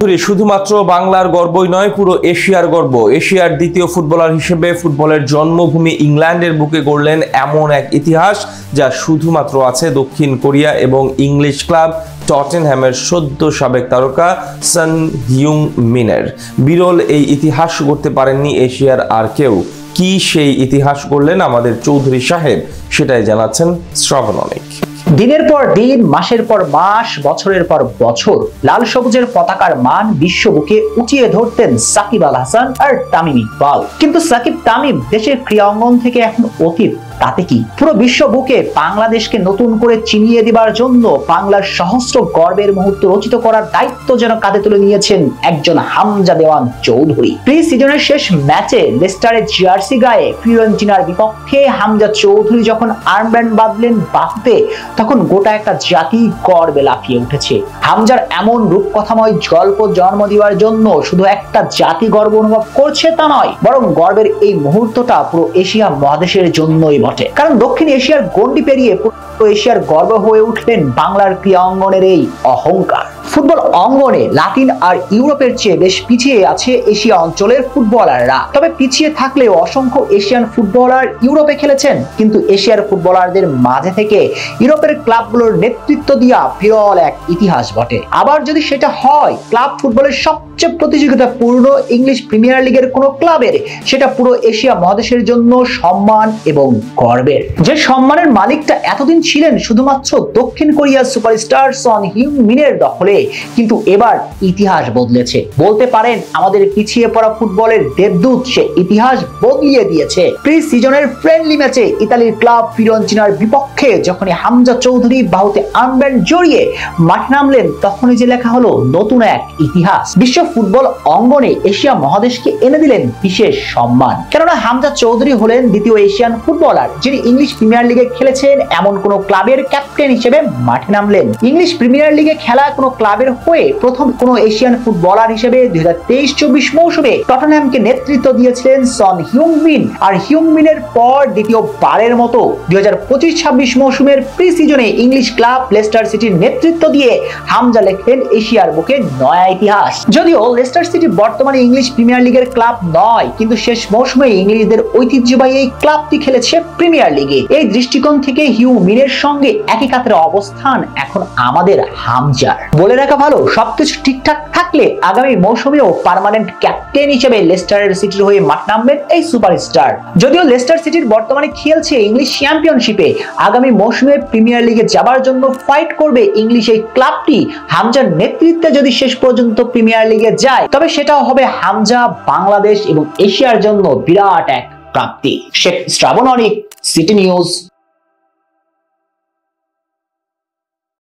শুধুমাত্র বাংলার গর্বই নয়, পুরো এশিয়ার গর্ব। এশিয়ার দ্বিতীয় ফুটবলার হিসেবে ফুটবলের জন্মভূমি ইংল্যান্ডের বুকে গড়লেন এমন এক ইতিহাস যা শুধুমাত্র আছে দক্ষিণ কোরিয়া এবং ইংলিশ ক্লাব টটেনহ্যামের সদ্য সাবেক তারকা সন হিউং-মিনের। বিরল এই ইতিহাস গড়তে পারেননি এশিয়ার আর কেউ। কি সেই ইতিহাস গড়লেন আমাদের চৌধুরী সাহেব, সেটাই জানাচ্ছেন শ্রাবণ অনেক। দিনের পর দিন, মাসের পর মাস, বছরের পর বছর লাল সবুজের পতাকার মান বিশ্ব বুকে উঁচিয়ে ধরতেন সাকিব আল হাসান আর তামিম ইকবাল। কিন্তু সাকিব তামিম দেশের ক্রীড়া অঙ্গন থেকে এখন অতীত। তাতে কি, পুরো বিশ্ব বুকে বাংলাদেশকে নতুন করে চিনিয়ে দেবার জন্য বাংলার সহস্র গর্বের মুহূর্ত রচিত করার দায়িত্ব যেন কাঁধে তুলে নিয়েছেন একজন হামজা দেওয়ান চৌধুরী। প্রি সিজনের শেষ ম্যাচে লেস্টারের জার্সি গায়ে ফিওরেন্টিনার বিপক্ষে হামজা চৌধুরী যখন আর্মব্যান্ড বাঁধলেন বাহুতে, তখন গোটা একটা জাতি গর্বে লাফিয়ে উঠেছে। হামজার এমন রূপকথাময় গল্প জন্ম দেওয়ার জন্য শুধু একটা জাতি গর্ব অনুভব করছে তা নয়, বরং গর্বের এই মুহূর্তটা পুরো এশিয়া মহাদেশের জন্যই বটে। কারণ দক্ষিণ এশিয়ার গণ্ডি পেরিয়ে পুরো এশিয়ার গর্ব হয়ে উঠলেন বাংলার ক্রীড়া অঙ্গনের এই অহংকার। ফুটবল অঙ্গনে লাতিন আর ইউরোপের চেয়ে বেশ পিছিয়ে আছে এশিয়া অঞ্চলের ফুটবলাররা। তবে পিছিয়ে থাকলেও অসংখ্য এশিয়ান ফুটবলার ইউরোপে খেলেছেন, কিন্তু এশিয়ার ফুটবলারদের মাঝে থেকে ইউরোপের ক্লাবগুলোর নেতৃত্ব দিয়া বিরল এক ইতিহাস বটে। আবার যদি সেটা হয় ক্লাব ফুটবলের সবচেয়ে প্রতিযোগিতাপূর্ণ ইংলিশ প্রিমিয়ার লিগের কোনো ক্লাবের, সেটা পুরো এশিয়া মহাদেশের জন্য সম্মান এবং গর্বের। যে সম্মানের মালিকটা এতদিন ছিলেন শুধুমাত্র দক্ষিণ কোরিয়ার সুপারস্টার সন হিউং-মিনের দখলে, কিন্তু এবার ইতিহাস বদলেছে। বলতে পারেন আমাদের পিছিয়ে পড়া ফুটবলের দেবদূত সে ইতিহাস বদলিয়ে দিয়েছে। প্রি সিজনের ফ্রেন্ডলি ম্যাচে ইতালির ক্লাব ফিওরেন্টিনার বিপক্ষে যখনই হামজা চৌধুরী বাহুতে আর্মব্যান্ড জড়িয়ে মাঠে নামলেন, তখনই যে লেখা হলো নতুন এক ইতিহাস। বিশ্ব ফুটবল অঙ্গনে এশিয়া মহাদেশকে এনে দিলেন বিশেষ সম্মান। কেননা হামজা চৌধুরী হলেন দ্বিতীয় এশিয়ান ফুটবলার যিনি ইংলিশ প্রিমিয়ার লিগে খেলেছেন এমন কোন ক্লাবের ক্যাপ্টেন হিসেবে মাঠে নামলেন। ইংলিশ প্রিমিয়ার লিগে খেলা কোন ক্লাবের হয়ে প্রথম কোন এশিয়ান ফুটবলার হিসেবে 2023-24 মৌসুমে টটেনহ্যামকে নেতৃত্ব দিয়েছিলেন সন হিউং-মিন। আর হিউং-মিনের পর দ্বিতীয়বারের মতো 2025-26 মৌসুমের প্রি সিজনে ইংলিশ ক্লাব লেস্টার সিটির নেতৃত্ব দিয়ে হামজা লেখেন এশিয়ার বুকে নয়া ইতিহাস। যদিও লেস্টার সিটি বর্তমানে ইংলিশ প্রিমিয়ার লিগের ক্লাব নয়, কিন্তু শেষ মৌসুমে ইংলিশদের ঐতিহ্যবাহী এই ক্লাবটি খেলেছে প্রিমিয়ার লিগে। এই দৃষ্টিকোণ থেকে হিউং-মিনের সঙ্গে একই কাতারে অবস্থান এখন আমাদের হামজার। বলে রাখা ভালো, সবকিছু ঠিকঠাক থাকলে আগামী মৌসুমেও পার্মানেন্ট ক্যাপ্টেন হিসেবে লেস্টার সিটির হয়ে মাঠ নামবেন এই সুপারস্টার। যদিও লেস্টার সিটির বর্তমানে খেলছে ইংলিশ চ্যাম্পিয়নশিপে, আগামী মৌসুমে প্রিমিয়ার লিগে যাবার জন্য ফাইট করবে ইংলিশ এই ক্লাবটি। হামজার নেতৃত্বে যদি শেষ পর্যন্ত প্রিমিয়ার লিগে যায়, তবে সেটাও হবে হামজা, বাংলাদেশ এবং এশিয়ার জন্য বিরাট এক প্রাপ্তি। শেখ শ্রাবণ অনিক, সিটি নিউজ।